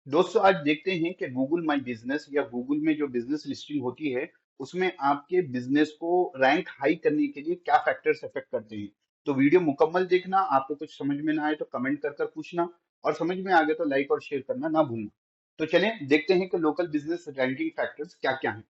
दोस्तों आज देखते हैं कि गूगल माई बिजनेस या गूगल में जो बिजनेस लिस्टिंग होती है उसमें आपके बिजनेस को रैंक हाई करने के लिए क्या फैक्टर्स अफेक्ट करते हैं। तो वीडियो मुकम्मल देखना, आपको कुछ समझ में ना आए तो कमेंट कर कर पूछना, और समझ में आ गया तो लाइक और शेयर करना ना भूलना। तो चलें देखते हैं कि लोकल बिजनेस रैंकिंग फैक्टर्स क्या क्या हैं।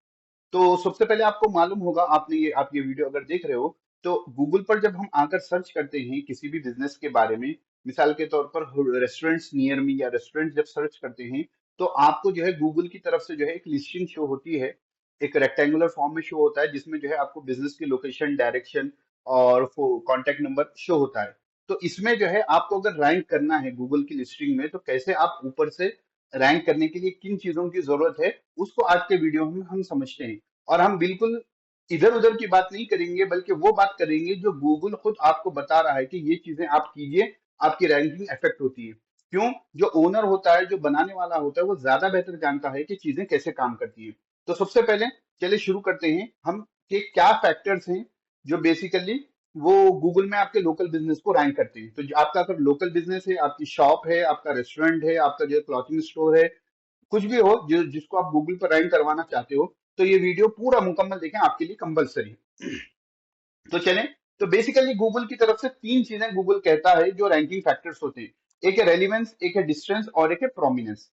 तो सबसे पहले आपको मालूम होगा, आपने ये आप ये वीडियो अगर देख रहे हो तो गूगल पर जब हम आकर सर्च करते हैं किसी भी बिजनेस के बारे में, मिसाल के तौर पर रेस्टोरेंट्स नियर मी या रेस्टोरेंट जब सर्च करते हैं, तो आपको जो है गूगल की तरफ से जो है एक लिस्टिंग शो होती है। एक रेक्टेंगुलर फॉर्म में शो होता है जिसमें जो है आपको बिजनेस की लोकेशन, डायरेक्शन और कॉन्टेक्ट नंबर शो होता है। तो इसमें जो है आपको अगर रैंक करना है गूगल की लिस्टिंग में, तो कैसे आप ऊपर से रैंक करने के लिए किन चीजों की जरूरत है, उसको आज के वीडियो में हम समझते हैं। और हम बिल्कुल इधर उधर की बात नहीं करेंगे, बल्कि वो बात करेंगे जो गूगल खुद आपको बता रहा है कि ये चीजें आप कीजिए, आपकी रैंकिंग इफेक्ट होती है। क्यों? जो ओनर होता है, जो बनाने वाला होता है, वो ज्यादा बेहतर जानता है कि चीजें कैसे काम करती है। तो सबसे पहले चलिए शुरू करते हैं हम कि क्या फैक्टर्स हैं जो बेसिकली वो गूगल में आपके लोकल बिजनेस को रैंक करते हैं। तो जो आपका अगर लोकल बिजनेस है, आपकी शॉप है, आपका रेस्टोरेंट है, आपका जो क्लॉथिंग स्टोर है, कुछ भी हो जो जिसको आप गूगल पर रैंक करवाना चाहते हो, तो ये वीडियो पूरा मुकम्मल देखें, आपके लिए कंपलसरी है। तो चलें, तो बेसिकली गूगल की तरफ से तीन चीजें गूगल कहता है जो रैंकिंग फैक्टर्स होते हैं। एक है रेलिवेंस, एक है डिस्टेंस और एक है प्रोमिनेंस।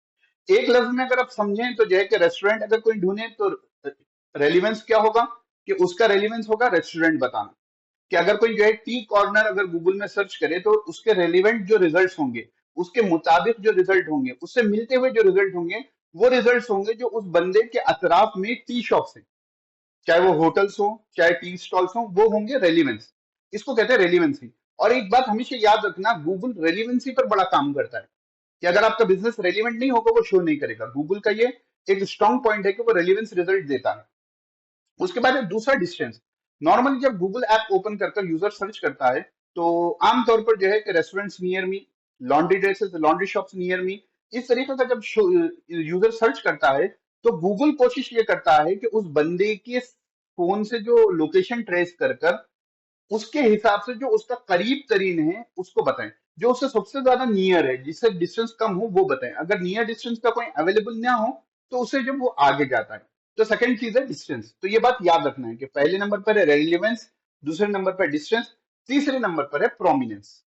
एक लफ्ज में अगर आप समझें तो जो है कि रेस्टोरेंट अगर कोई ढूंढे तो रेलिवेंस क्या होगा, कि उसका रेलिवेंस होगा रेस्टोरेंट बताना। कि अगर कोई जो है टी कॉर्नर अगर गूगल में सर्च करे तो उसके रेलिवेंट जो रिजल्ट्स होंगे, उसके मुताबिक जो रिजल्ट होंगे, उससे मिलते हुए जो रिजल्ट होंगे, वो रिजल्ट्स होंगे जो उस बंदे के अतराफ में टी शॉप्स हैं, चाहे वो होटल्स हो, चाहे टी स्टॉल्स हो, वो होंगे रेलिवेंस। इसको कहते हैं रेलिवेंसी। और एक बात हमेशा याद रखना, गूगल रेलिवेंसी पर बड़ा काम करता है, कि अगर आपका बिजनेस रेलिवेंट नहीं होगा वो शो नहीं करेगा। गूगल का ये एक स्ट्रॉन्ग पॉइंट है कि वो रेलिवेंस रिजल्ट देता है। उसके बाद है दूसरा डिस्टेंस। नॉर्मली जब गूगल ऐप ओपन कर यूजर सर्च करता है, तो आमतौर पर जो है कि restaurants near me, laundry dresses, laundry shops near me, इस तरीके का जब यूजर सर्च करता है, तो गूगल कोशिश ये करता है कि उस बंदे के फोन से जो लोकेशन ट्रेस कर उसके हिसाब से जो उसका करीब तरीन है उसको बताएं, जो उससे सबसे ज्यादा नियर है, जिससे डिस्टेंस कम हो वो बताएं। अगर नियर डिस्टेंस का कोई अवेलेबल ना हो तो उससे जब वो आगे जाता है। तो सेकंड चीज है डिस्टेंस। तो ये बात याद रखना है कि पहले नंबर पर है रेलिवेंस, दूसरे नंबर पर डिस्टेंस, तीसरे नंबर पर है प्रोमिनेंस।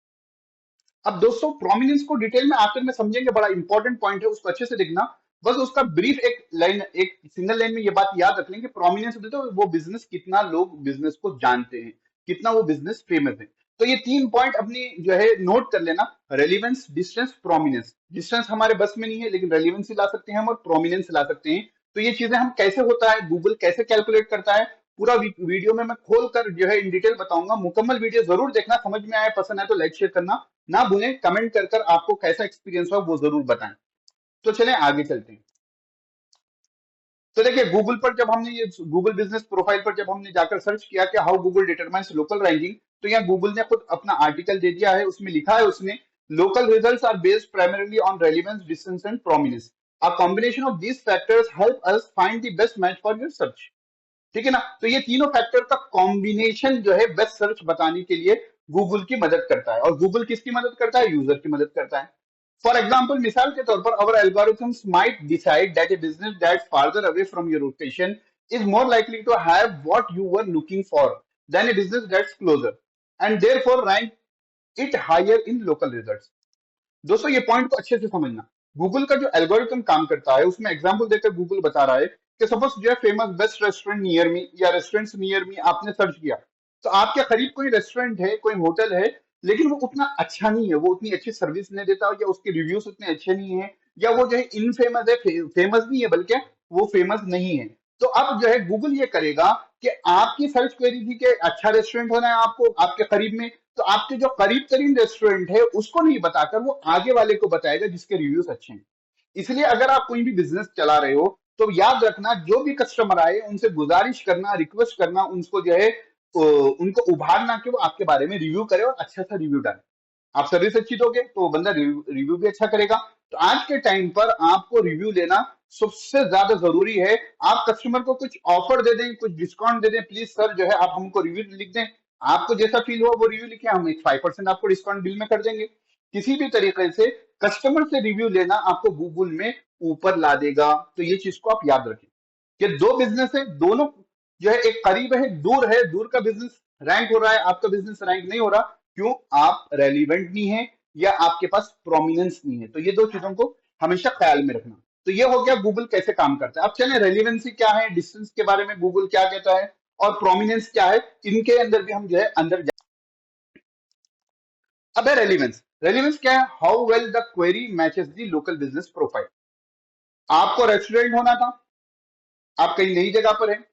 अब दोस्तों प्रोमिनेंस को डिटेल में आखिर में समझेंगे, बड़ा इंपॉर्टेंट पॉइंट है, उसको अच्छे से देखना। बस उसका ब्रीफ एक लाइन, एक सिंगल लाइन में ये बात याद रख लें कि प्रोमिनेंस बोलते हैं वो बिजनेस, कितना लोग बिजनेस को जानते हैं, कितना वो बिजनेस फेमस है। तो ये तीन पॉइंट अपनी जो है नोट कर लेना, रेलिवेंस, डिस्टेंस, प्रोमिनेंस। डिस्टेंस हमारे बस में नहीं है, लेकिन रेलिवेंस ला सकते हैं हम और प्रोमिनेंस ला सकते हैं। तो ये चीजें हम कैसे होता है, गूगल कैसे कैलकुलेट करता है, पूरा वीडियो में मैं खोल कर जो है इन डिटेल बताऊंगा। मुकम्मल वीडियो जरूर देखना, समझ में आए, पसंद आए तो लाइक शेयर करना ना भूलें। कमेंट कर आपको कैसा एक्सपीरियंस हुआ वो जरूर बताएं। तो चलें आगे चलते हैं। तो देखिए गूगल पर जब हमने ये गूगल बिजनेस प्रोफाइल पर जब हमने जाकर सर्च किया कि how Google determines local ranking, तो यहाँ गूगल ने खुद अपना आर्टिकल दे दिया है। उसमें लिखा है, उसने local results are based primarily on relevance, distance and prominence. A combination of these factors help us find the best match for your search. ठीक है ना? तो ये तीनों फैक्टर का कॉम्बिनेशन जो है बेस्ट सर्च बताने के लिए गूगल की मदद करता है। और गूगल किसकी मदद करता है? यूजर की मदद करता है। फॉर एग्जाम्पल, मिसाल के तौर पर our algorithms might decide that a business that farther away from your location is more likely to have what you were looking for than a business that's closer, and therefore rank it higher in local results. दोस्तों ये point को अच्छे से समझना। Google का जो algorithm काम करता है उसमें एग्जांपल देकर गूगल बता रहा है कि सपोज जो है famous best restaurant near me या रेस्टोरेंट्स नियर मी आपने सर्च किया, तो आपके करीब कोई रेस्टोरेंट है, कोई होटल है, लेकिन वो उतना अच्छा नहीं है, वो उतनी अच्छी सर्विस नहीं देता, या उसके रिव्यूज उतने अच्छे नहीं है, या वो जो है इनफेमस है, फेमस नहीं है बल्कि वो फेमस नहीं है। तो अब जो है गूगल ये करेगा कि आपकी सर्च क्वेरी थी कि अच्छा रेस्टोरेंट होना है आपको आपके करीब में, तो आपके जो करीब तरीन रेस्टोरेंट है उसको नहीं बताकर वो आगे वाले को बताएगा जिसके रिव्यूज अच्छे हैं। इसलिए अगर आप कोई भी बिजनेस चला रहे हो तो याद रखना, जो भी कस्टमर आए उनसे गुजारिश करना, रिक्वेस्ट करना, उनको जो है उनको उभारना कि वो आपके बारे में रिव्यू करे और अच्छा सा रिव्यू डाले। आप सर्विस अच्छी दोगे तो वो बंदा रिव्यू भी अच्छा करेगा। तो आज के टाइम पर आपको रिव्यू लेना सबसे ज्यादा जरूरी है। आप कस्टमर को कुछ ऑफर दे दें, कुछ डिस्काउंट दे दें, प्लीज सर जो है आप हमको रिव्यू लिख दें, आपको जैसा फील हुआ वो रिव्यू लिखे, हम एक 5% आपको डिस्काउंट बिल में कर देंगे। किसी भी तरीके से कस्टमर से रिव्यू लेना आपको गूगल में ऊपर ला देगा। तो ये चीज को आप याद रखें कि दो बिजनेस है, दोनों जो है एक करीब है, दूर का बिजनेस रैंक हो रहा है, आपका बिजनेस रैंक नहीं हो रहा। क्यों? आप रेलिवेंट नहीं है या आपके पास प्रोमिनेंस नहीं है। तो ये दो चीजों को हमेशा ख्याल में रखना। तो ये हो गया गूगल कैसे काम करता है। अब चले रेलिवेंसी क्या है, डिस्टेंस के बारे में गूगल क्या कहता है, और प्रोमिनेंस क्या है, इनके अंदर भी हम जो है अंदर अब है रेलिवेंस। रेलिवेंस क्या है? How well the query matches the local business profile. आपको रेस्टोरेंट होना था, आप कहीं नई जगह पर है,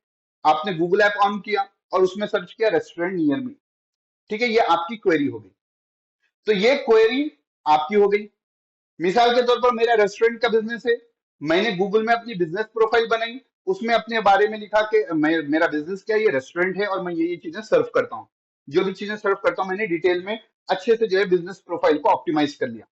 आपने गूगल ऐप ऑन किया और उसमें सर्च किया रेस्टोरेंट नियर मी। ठीक है, ये आपकी क्वेरी हो गई। तो ये क्वेरी आपकी हो गई। मिसाल के तौर पर मेरा रेस्टोरेंट का बिजनेस है, मैंने गूगल में अपनी बिजनेस प्रोफाइल बनाई, उसमें अपने बारे में लिखा कि मेरा बिजनेस क्या है, ये रेस्टोरेंट है और मैं ये चीजें सर्व करता हूँ। जो भी चीजें सर्व करता हूँ मैंने डिटेल में अच्छे से जो है बिजनेस प्रोफाइल को ऑप्टिमाइज कर लिया।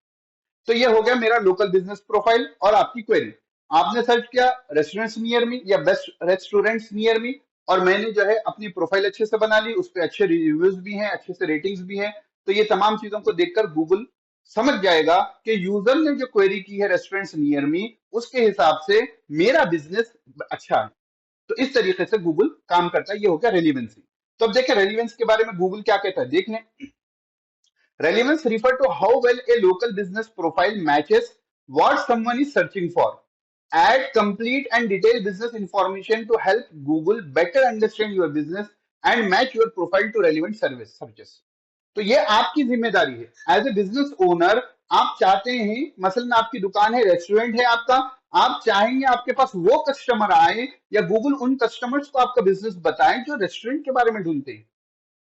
तो ये हो गया मेरा लोकल बिजनेस प्रोफाइल और आपकी क्वेरी। आपने सर्च किया रेस्टोरेंट्स नियर मी या बेस्ट रेस्टोरेंट्स नियर मी, और मैंने जो है अपनी प्रोफाइल अच्छे से बना ली, उस पर अच्छे रिव्यूज भी हैं, अच्छे से रेटिंग्स भी हैं। तो ये तमाम चीजों को देखकर गूगल समझ जाएगा कि यूजर ने जो क्वेरी की है रेस्टोरेंट्स नियर मी, उसके हिसाब से मेरा बिजनेस अच्छा है। तो इस तरीके से गूगल काम करता है। ये हो गया रेलिवेंसी। तो अब देखें रेलिवेंस के बारे में गूगल क्या कहता है, देख लें। Relevance refer to how well a local business profile matches what someone is searching for. Add complete and detailed business information to help Google better understand your business and match your profile to relevant service searches. तो ये आपकी जिम्मेदारी है as a business owner. आप चाहते हैं, मसलन आपकी दुकान है, रेस्टोरेंट है आपका, आप चाहेंगे आपके पास वो कस्टमर आए या गूगल उन कस्टमर्स को आपका बिजनेस बताएं जो रेस्टोरेंट के बारे में ढूंढते हैं,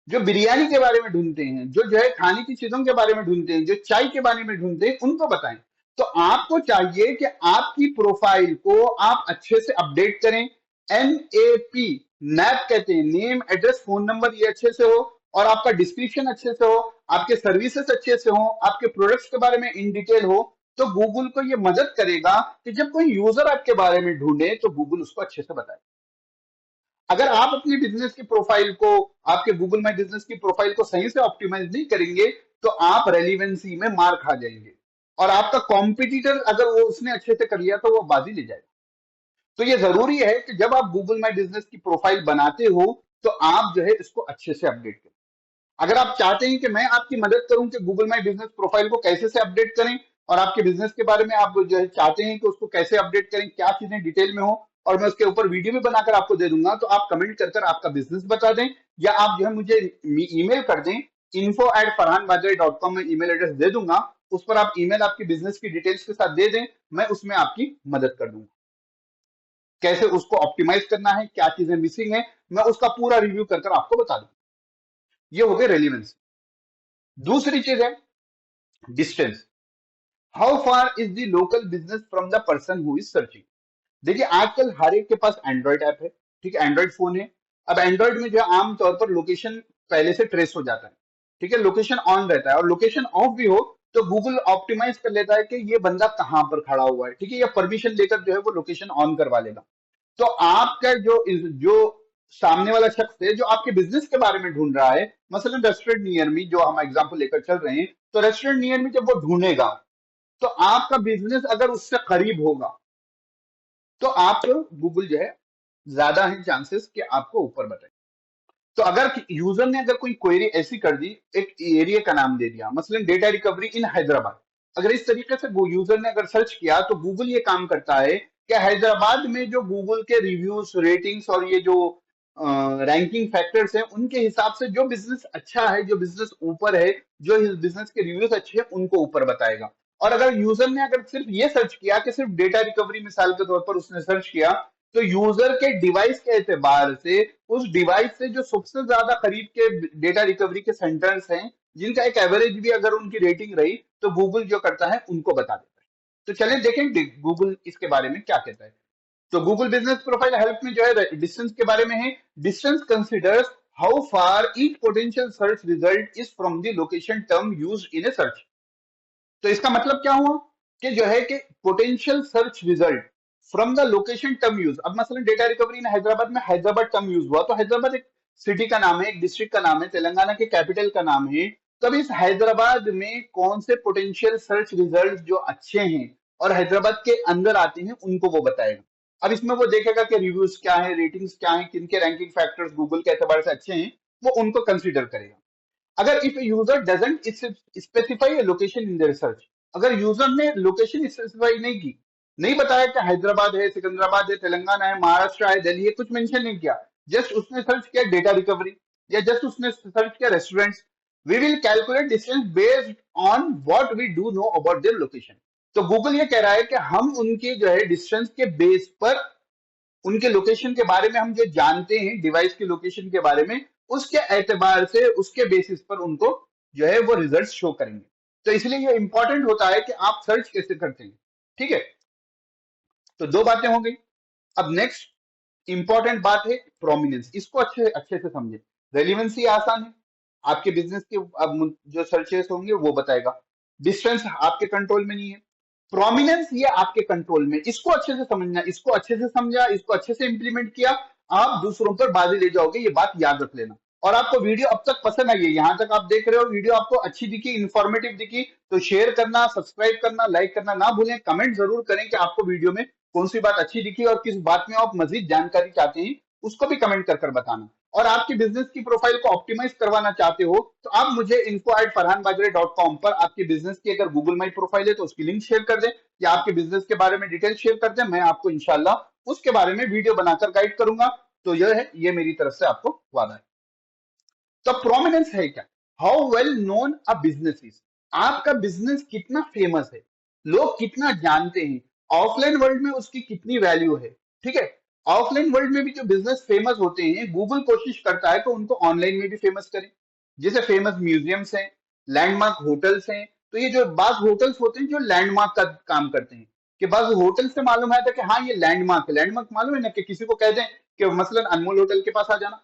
जो बिरयानी के बारे में ढूंढते हैं, जो है खाने की चीजों के बारे में ढूंढते हैं, जो चाय के बारे में ढूंढते हैं, उनको बताएं। तो आपको चाहिए कि आपकी प्रोफाइल को आप अच्छे से अपडेट करें। NAP, नैप कहते हैं, नेम एड्रेस फोन नंबर, ये अच्छे से हो, और आपका डिस्क्रिप्शन अच्छे से हो, आपके सर्विसेज अच्छे से हो, आपके प्रोडक्ट्स के बारे में इन डिटेल हो। तो गूगल को ये मदद करेगा कि जब कोई यूजर आपके बारे में ढूंढे तो गूगल उसको अच्छे से बताए। अगर आप अपनी बिजनेस की प्रोफाइल को, आपके गूगल माई बिजनेस की प्रोफाइल को सही से ऑप्टिमाइज नहीं करेंगे तो आप रेलिवेंसी में मार खा जाएंगे, और आपका कॉम्पिटिटर अगर वो उसने अच्छे से कर लिया तो वो बाजी ले जाएगा। तो ये जरूरी है कि जब आप गूगल माई बिजनेस की प्रोफाइल बनाते हो तो आप जो है इसको अच्छे से अपडेट करें। अगर आप चाहते हैं कि मैं आपकी मदद करूं कि गूगल माई बिजनेस प्रोफाइल को कैसे से अपडेट करें, और आपके बिजनेस के बारे में आप जो है चाहते हैं कि उसको कैसे अपडेट करें, क्या चीजें डिटेल में हो, और मैं उसके ऊपर वीडियो भी बनाकर आपको दे दूंगा, तो आप कमेंट कर कर आपका बिजनेस बता दें, या आप जो है मुझे ईमेल कर दें। info@farhanbajaj.com में ईमेल एड्रेस दे दूंगा, उस पर आप ईमेल आपकी बिजनेस की डिटेल्स के साथ दे दें, मैं उसमें आपकी मदद कर दूंगा। कैसे उसको ऑप्टिमाइज करना है, क्या चीजें मिसिंग है, मैं उसका पूरा रिव्यू कर कर आपको बता दूंगा। ये हो गया रेलिवेंस। दूसरी चीज है distance. How far is the local business from the person who is searching. देखिए आजकल हर एक के पास एंड्रॉइड ऐप है, ठीक है, एंड्रॉइड फोन है। अब एंड्रॉइड में जो है आमतौर पर लोकेशन पहले से ट्रेस हो जाता है, ठीक है, लोकेशन ऑन रहता है, और लोकेशन ऑफ भी हो तो गूगल ऑप्टिमाइज कर लेता है कि ये बंदा कहां पर खड़ा हुआ है, ठीक है, या परमिशन लेकर जो है वो लोकेशन ऑन करवा लेगा। तो आपका जो सामने वाला शख्स है जो आपके बिजनेस के बारे में ढूंढ रहा है, मसलन रेस्टोरेंट नियर मी जो हम एग्जांपल लेकर चल रहे हैं, तो रेस्टोरेंट नियर मी जब वो ढूंढेगा तो आपका बिजनेस अगर उससे करीब होगा तो आप गूगल जो है ज्यादा है चांसेस कि आपको ऊपर बताए। तो अगर यूजर ने अगर कोई क्वेरी ऐसी कर दी, एक एरिया का नाम दे दिया, मसलन डेटा रिकवरी इन हैदराबाद, अगर इस तरीके से वो यूजर ने अगर सर्च किया तो गूगल ये काम करता है कि हैदराबाद में जो गूगल के रिव्यूज, रेटिंग्स और ये जो रैंकिंग फैक्टर्स हैं, उनके हिसाब से जो बिजनेस अच्छा है, जो बिजनेस ऊपर है, जो बिजनेस के रिव्यूज अच्छे हैं, उनको ऊपर बताएगा। और अगर यूजर ने अगर सिर्फ ये सर्च किया कि सिर्फ डेटा रिकवरी मिसाल के तौर पर उसने सर्च किया, तो यूजर के डिवाइस के एतबार से उस डिवाइस से जो सबसे ज्यादा करीब के डेटा रिकवरी के सेंटर्स हैं, जिनका एक एवरेज भी अगर उनकी रेटिंग रही, तो गूगल जो करता है उनको बता देता है। तो चलिए देखें गूगल इसके बारे में क्या कहता है। तो गूगल बिजनेस प्रोफाइल हेल्प में जो है डिस्टेंस के बारे में है। Distance considers how far each potential search result is from the location term used in A search. तो इसका मतलब क्या हुआ कि जो है कि potential search result from the location term use. अब मसलन डेटा रिकवरी इन हैदराबाद में हैदराबाद टर्म यूज हुआ, तो हैदराबाद एक सिटी का नाम है, एक डिस्ट्रिक्ट का नाम है, तेलंगाना के कैपिटल का नाम है। तब इस हैदराबाद में कौन से पोटेंशियल सर्च रिजल्ट जो अच्छे हैं और हैदराबाद के अंदर आते हैं उनको वो बताएगा। अब इसमें वो देखेगा कि रिव्यूज क्या है, रेटिंग्स क्या है, किन के रैंकिंग फैक्टर्स गूगल के एतबार से अच्छे हैं, वो उनको कंसीडर करेगा। अगर if user doesn't specify location in their search, अगर यूजर ने लोकेशन स्पेसिफाई नहीं की, नहीं बताया कि हैदराबाद है, सिकंदराबाद है, तेलंगाना है, महाराष्ट्र है, दिल्ली है, कुछ मेंशन नहीं किया, जस्ट उसने सर्च किया डेटा रिकवरी या जस्ट उसने सर्च किया restaurants, we will calculate distance based on what we do know about their location. तो गूगल ये कह रहा है कि हम उनके जो है डिस्टेंस के बेस पर, उनके लोकेशन के बारे में हम जो जानते हैं, डिवाइस के लोकेशन के बारे में, उसके एतबार से, उसके बेसिस पर उनको जो है वो रिजल्ट शो करेंगे। तो इसलिए ये इंपॉर्टेंट होता है कि आप सर्च कैसे करते हैं। ठीक है, तो दो बातें हो गई। अब नेक्स्ट इंपॉर्टेंट बात है प्रोमिनेंस, इसको अच्छे अच्छे से समझे। रेलिवेंसी आसान है, आपके बिजनेस के अब जो सर्चेस होंगे वो बताएगा। डिस्टेंस आपके कंट्रोल में नहीं है, प्रोमिनेंस ये आपके कंट्रोल में। इसको अच्छे से समझना, इसको अच्छे से समझा, इसको अच्छे से इंप्लीमेंट किया, आप दूसरों पर बाजी ले जाओगे, ये बात याद रख लेना। और आपको वीडियो अब तक पसंद आई है, यहां तक आप देख रहे हो, वीडियो आपको अच्छी दिखी, इंफॉर्मेटिव दिखी, तो शेयर करना, सब्सक्राइब करना, लाइक करना ना भूलें। कमेंट जरूर करें कि आपको वीडियो में कौन सी बात अच्छी दिखी और किस बात में आप मजीद जानकारी चाहते हैं, उसको भी कमेंट कर बताना। और आपकी बिजनेस की प्रोफाइल को ऑप्टिमाइज करवाना चाहते हो तो आप मुझे info@farhanbajre.com पर आपके बिजनेस की अगर गूगल माई प्रोफाइल है तो उसकी लिंक शेयर कर दें, या आपके बिजनेस के बारे में डिटेल शेयर कर दें, मैं आपको इंशाल्लाह उसके बारे में वीडियो बनाकर गाइड करूंगा। तो यह है, ये मेरी तरफ से आपको वादा है। तो प्रोमिनेंस है क्या, how well known a business is, आपका बिजनेस कितना फेमस है, लोग कितना जानते हैं, ऑफलाइन वर्ल्ड में उसकी कितनी वैल्यू है। ठीक है, ऑफलाइन वर्ल्ड में भी जो बिजनेस फेमस होते हैं, गूगल कोशिश करता है कि उनको ऑनलाइन में भी फेमस करे। जैसे फेमस म्यूजियम्स हैं, लैंडमार्क होटल्स हैं, तो ये जो बाज होटल्स होते हैं जो लैंडमार्क का काम करते हैं, कि बाज होटल से मालूम है था कि हाँ ये लैंडमार्क है। लैंडमार्क मालूम है ना, कि किसी को कहते हैं कि मसलन अनमोल होटल के पास आ जाना,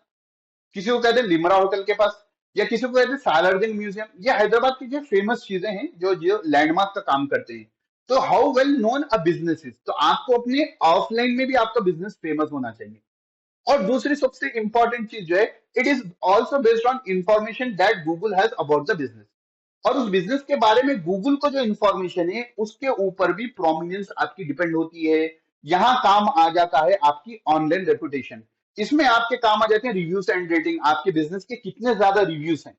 किसी को कहते हैं लिमरा होटल के पास, या किसी को कहते हैं सालारजंग म्यूजियम। ये हैदराबाद की जो फेमस चीजें हैं जो जो लैंडमार्क का काम करते हैं। तो how well known a business is, तो आपको अपने ऑफलाइन में भी आपका बिजनेस फेमस होना चाहिए। और दूसरी सबसे इंपॉर्टेंट चीज जो है, it is also based on information that Google has about the business, और उस बिजनेस के बारे में गूगल को जो इंफॉर्मेशन है उसके ऊपर भी प्रोमिनेंस आपकी डिपेंड होती है। यहां काम आ जाता है आपकी ऑनलाइन रेपुटेशन, इसमें आपके काम आ जाते हैं रिव्यूज एंड रेटिंग, आपके बिजनेस के कितने ज्यादा रिव्यूज हैं।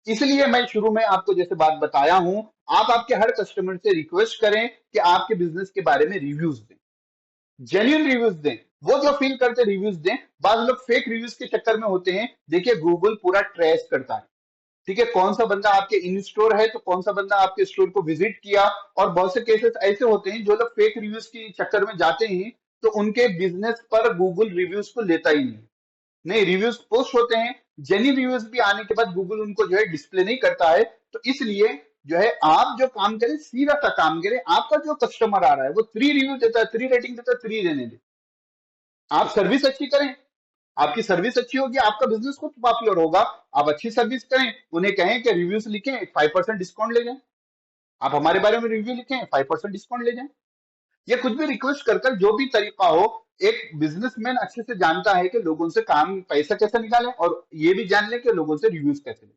इसलिए मैं शुरू में आपको जैसे बात बताया हूं, आप आपके हर कस्टमर से रिक्वेस्ट करें कि आपके बिजनेस के बारे में रिव्यूज दें, जेन्युइन रिव्यूज दें, वो जो फील करते रिव्यूज दें। बाज लोग फेक रिव्यूज के चक्कर में होते हैं। देखिए गूगल पूरा ट्रेस करता है, ठीक है, कौन सा बंदा आपके इन स्टोर है तो कौन सा बंदा आपके स्टोर को विजिट किया। और बहुत से केसेस ऐसे होते हैं जो लोग फेक रिव्यूज के चक्कर में जाते हैं, तो उनके बिजनेस पर गूगल रिव्यूज को लेता ही नहीं। नहीं, रिव्यूज पोस्ट होते हैं, जेन्युइन रिव्यूज भी आने के बाद गूगल उनको जो है डिस्प्ले नहीं करता है। तो इसलिए जो है आप जो काम करें, सीधा सा काम करें। आपका जो कस्टमर आ रहा है वो 3 रिव्यू देता है, 3 रेटिंग देता है, 3 देने दे। आप सर्विस अच्छी करें, आपकी सर्विस अच्छी होगी, आपका बिजनेस खुद पॉपुलर होगा। आप अच्छी सर्विस करें, उन्हें कहें कि रिव्यूज लिखें, 5% डिस्काउंट ले जाएं। आप हमारे बारे में रिव्यू लिखें, 5% डिस्काउंट ले जाएं। ये कुछ भी रिक्वेस्ट कर कर, जो भी तरीका हो, एक बिजनेसमैन अच्छे से जानता है कि लोगों से काम पैसा कैसे निकालें, और ये भी जान लें कि लोगों से रिव्यूज कैसे लें।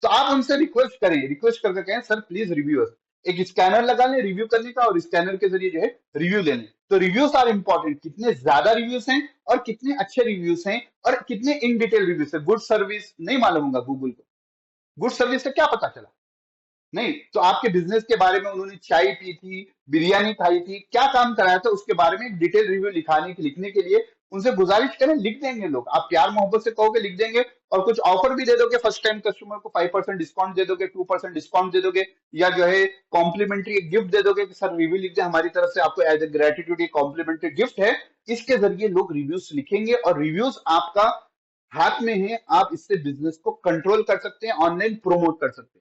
तो आप उनसे रिक्वेस्ट करें, रिक्वेस्ट करके कहें सर प्लीज रिव्यू, एक स्कैनर लगा लें रिव्यू करने का, और स्कैनर के जरिए जो है रिव्यू ले लें। तो रिव्यूज आर इंपॉर्टेंट, कितने ज्यादा रिव्यूज हैं और कितने अच्छे रिव्यूज हैं और कितने इन डिटेल रिव्यूज है। गुड सर्विस नहीं मालूम होगा गूगल को, गुड सर्विस से क्या पता चला, नहीं तो आपके बिजनेस के बारे में उन्होंने चाय पी थी, बिरयानी खाई थी, क्या काम कराया था, उसके बारे में एक डिटेल रिव्यू लिखने के लिए उनसे गुजारिश करें, लिख देंगे लोग। आप प्यार मोहब्बत से कहोगे लिख देंगे, और कुछ ऑफर भी दे दोगे, फर्स्ट टाइम कस्टमर को 5% डिस्काउंट दे दोगे, 2% डिस्काउंट दे दोगे, या जो है कॉम्प्लीमेंट्री गिफ्ट दे दोगे कि सर रिव्यू लिख दे हमारी तरफ से, आपको एज ए ग्रेटिट्यूड ये कॉम्प्लीमेंट्री गिफ्ट है। इसके जरिए लोग रिव्यूज लिखेंगे, और रिव्यूज आपका हाथ में है, आप इससे बिजनेस को कंट्रोल कर सकते हैं, ऑनलाइन प्रोमोट कर सकते हैं।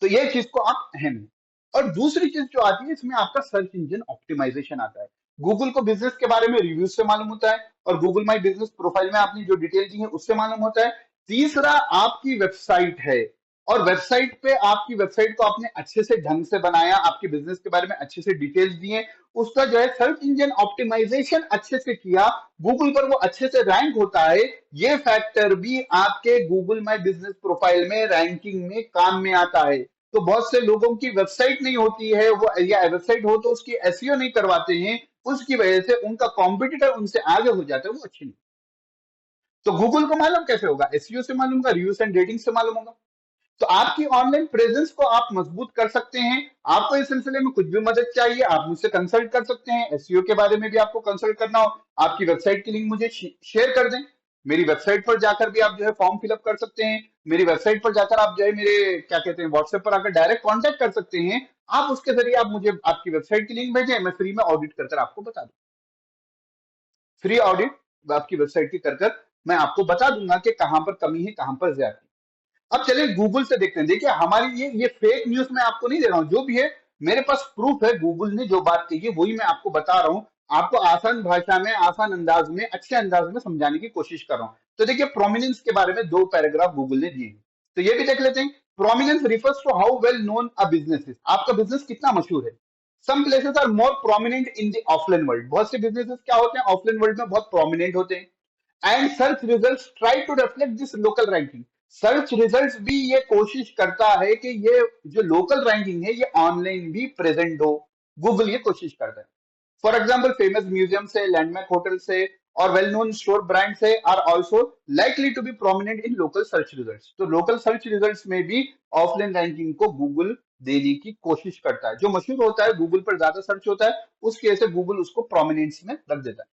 तो ये चीज को आप अहम है। और दूसरी चीज जो आती है इसमें, आपका सर्च इंजन ऑप्टिमाइजेशन आता है। गूगल को बिजनेस के बारे में रिव्यूज से मालूम होता है, और गूगल माई बिजनेस प्रोफाइल में आपने जो डिटेल दी है उससे मालूम होता है। तीसरा आपकी वेबसाइट है, और वेबसाइट पे आपकी वेबसाइट को आपने अच्छे से ढंग से बनाया, आपके बिजनेस के बारे में अच्छे से डिटेल्स दिए, उसका जो है सर्च इंजन ऑप्टिमाइजेशन अच्छे से किया, गूगल पर वो अच्छे से रैंक होता है, ये फैक्टर भी आपके गूगल माई बिजनेस प्रोफाइल में रैंकिंग में काम में आता है। तो बहुत से लोगों की वेबसाइट नहीं होती है वो, या वेबसाइट हो तो उसकी एसईओ नहीं करवाते हैं, उसकी वजह से उनका कॉम्पिटिटर उनसे आगे हो जाता है, वो अच्छी नहीं। तो गूगल को मालूम कैसे होगा? एसईओ से मालूम होगा, रिव्यूज एंड रेटिंग से मालूम होगा। तो आपकी ऑनलाइन प्रेजेंस को आप मजबूत कर सकते हैं। आपको इस सिलसिले में कुछ भी मदद चाहिए, आप मुझसे कंसल्ट कर सकते हैं। एसईओ के बारे में भी आपको कंसल्ट करना हो, आपकी वेबसाइट की लिंक मुझे शेयर कर दें। मेरी वेबसाइट पर जाकर भी आप जो है फॉर्म फिलअप कर सकते हैं। मेरी वेबसाइट पर जाकर आप जो है मेरे क्या कहते हैं व्हाट्सएप पर आकर डायरेक्ट कांटेक्ट कर सकते हैं। आप उसके जरिए आप मुझे आपकी वेबसाइट की लिंक भेजें, मैं फ्री में ऑडिट कर कर आपको बता दूं। फ्री ऑडिट आपकी वेबसाइट की कर कर मैं आपको बता दूंगा कि कहां पर कमी है, कहां पर ज्यादा। अब चलिए गूगल से देखते हैं। देखिए हमारी ये फेक न्यूज मैं आपको नहीं दे रहा हूं, जो भी है मेरे पास प्रूफ है, गूगल ने जो बात कही है वही मैं आपको बता रहा हूं। आपको आसान भाषा में, आसान अंदाज में, अच्छे अंदाज में समझाने की कोशिश कर रहा हूं। तो देखिए प्रोमिनेंस के बारे में 2 पैराग्राफ गूगल ने दिए हैं, तो ये भी देख लेते हैं। Prominence refers to how well known a business is, आपका बिजनेस कितना मशहूर है। Some places are more prominent in the offline world, बहुत से बिजनेसेस क्या होते हैं ऑफलाइन वर्ल्ड में बहुत प्रोमिनेंट होते हैं। And search results try to reflect this local ranking, search results भी ये कोशिश करता है कि ये जो लोकल रैंकिंग है ये ऑनलाइन भी प्रेजेंट हो। गूगल ये कोशिश करता है। फॉर एग्जाम्पल फेमस म्यूजियम से, लैंडमार्क होटल से और वेल नोन स्टोर ब्रांड से are also likely to be prominent in local search results. तो लोकल सर्च रिजल्ट्स में भी ऑफलाइन रैंकिंग को गूगल देने की कोशिश करता है। जो मशहूर होता है, गूगल पर ज्यादा सर्च होता है, उसकी वजह से गूगल उसको प्रोमिनेंस में रख देता है।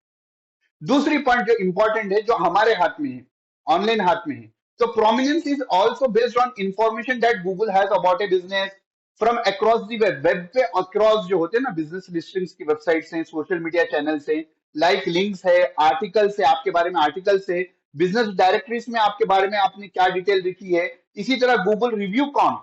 दूसरी पॉइंट जो इंपॉर्टेंट है, जो हमारे हाथ में है, ऑनलाइन हाथ में है, तो prominence is also based on information that Google has about A business from across the web. Web पे अक्रॉस जो होते हैं ना, बिजनेस लिस्टिंग्स की वेबसाइट्स हैं, सोशल मीडिया चैनल से, लाइक लिंक्स है, आर्टिकल्स है, आपके बारे में आर्टिकल्स है, बिजनेस डायरेक्टरीज में आपके बारे में आपने क्या डिटेल लिखी है। इसी तरह गूगल रिव्यू कौन,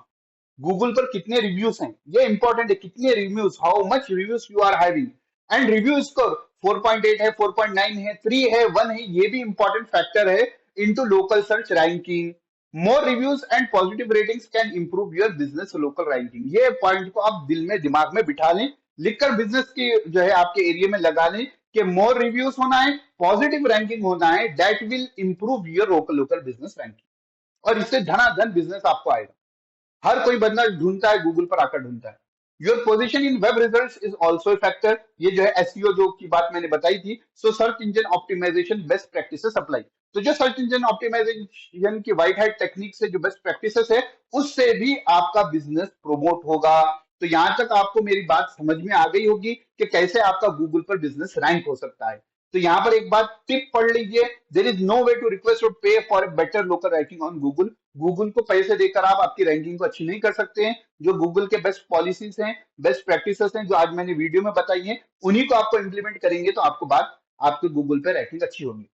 गूगल पर कितने रिव्यूज हैं, ये इंपॉर्टेंट है, कितने reviews, how much reviews you are having. And review score 4.8 है, 4.9 है, 3 है, 1 है, ये भी इंपॉर्टेंट फैक्टर है into local search ranking. More reviews and positive ratings can improve your business local ranking. ये पॉइंट को आप दिल में, दिमाग में बिठा लें, लिखकर बिजनेस की जो है आपके एरिया में लगा लें कि मोर रिव्यूज होना है, पॉजिटिव रैंकिंग होना है, that will improve your local local business ranking. और इससे धनाधन बिजनेस आपको आएगा। हर कोई बंदा ढूंढता है, गूगल पर आकर ढूंढता है। Your position in web results is also a factor. ये जो है एसईओ जो की बात मैंने बताई थी, सो search engine optimisation best practices apply. तो जो सर्च इंजन ऑप्टिमाइजेशन की व्हाइट हैट टेक्निक से जो बेस्ट प्रैक्टिसेस है, उससे भी आपका बिजनेस प्रोमोट होगा। तो यहां तक आपको मेरी बात समझ में आ गई होगी कि कैसे आपका गूगल पर बिजनेस रैंक हो सकता है। तो यहाँ पर एक बात टिप पढ़ लीजिए, there is no way to request to pay for a better local ranking on Google. Google को पैसे देकर आप आपकी रैंकिंग को अच्छी नहीं कर सकते हैं। जो गूगल के बेस्ट पॉलिसीज हैं, बेस्ट प्रैक्टिसेस हैं, जो आज मैंने वीडियो में बताई हैं, उन्हीं को आपको इंप्लीमेंट करेंगे तो आपको बात, आपके गूगल पे रैंकिंग अच्छी होगी।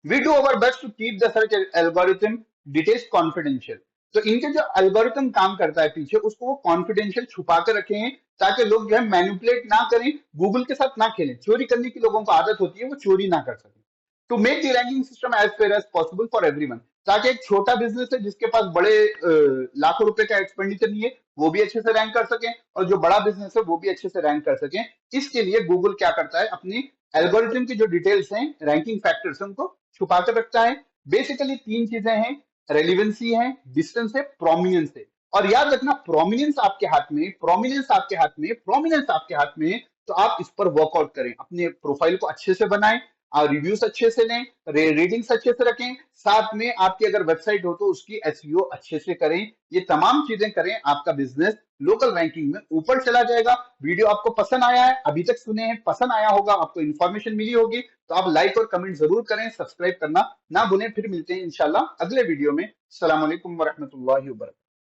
We do our best to keep the search algorithm details confidential. तो इनके जो एल्गोरिथम काम करता है पीछे, उसको वो कॉन्फिडेंशियल छुपा कर रखे हैं, ताकि लोग जो है मैनिपुलेट ना करें, गूगल के साथ ना खेलें। चोरी करने की लोगों को आदत होती है, वो चोरी ना कर सके। To make the ranking system as fair as possible for everyone, ताकि एक छोटा बिजनेस है जिसके पास बड़े लाखों रुपए का एक्सपेंडिचर नहीं है, वो भी अच्छे से रैंक कर सके, और जो बड़ा बिजनेस है वो भी अच्छे से रैंक कर सके। इसके लिए गूगल क्या करता है, अपनी एल्गोरिथम की जो डिटेल्स हैं, रैंकिंग फैक्टर्स हैं, उनको छुपा कर रखता है। बेसिकली 3 चीजें हैं, रेलिवेंसी है, डिस्टेंस है, प्रोमिनेंस है। और याद रखना, प्रोमिनेंस आपके हाथ में, प्रोमिनेंस आपके हाथ में, प्रोमिनेंस आपके हाथ में, तो आप इस पर वर्कआउट करें, अपने प्रोफाइल को अच्छे से बनाएं, रिव्यूज अच्छे से लें, रेटिंग्स अच्छे से रखें, साथ में आपकी अगर वेबसाइट हो तो उसकी एसईओ अच्छे से करें। ये तमाम चीजें करें, आपका बिजनेस लोकल रैंकिंग में ऊपर चला जाएगा। वीडियो आपको पसंद आया है, अभी तक सुने हैं, पसंद आया होगा, आपको इन्फॉर्मेशन मिली होगी, तो आप लाइक और कमेंट जरूर करें, सब्सक्राइब करना ना भूलें। फिर मिलते हैं इंशाल्लाह अगले वीडियो में। अस्सलाम वालेकुम वरहमतुल्लाहि वबरकातुहू।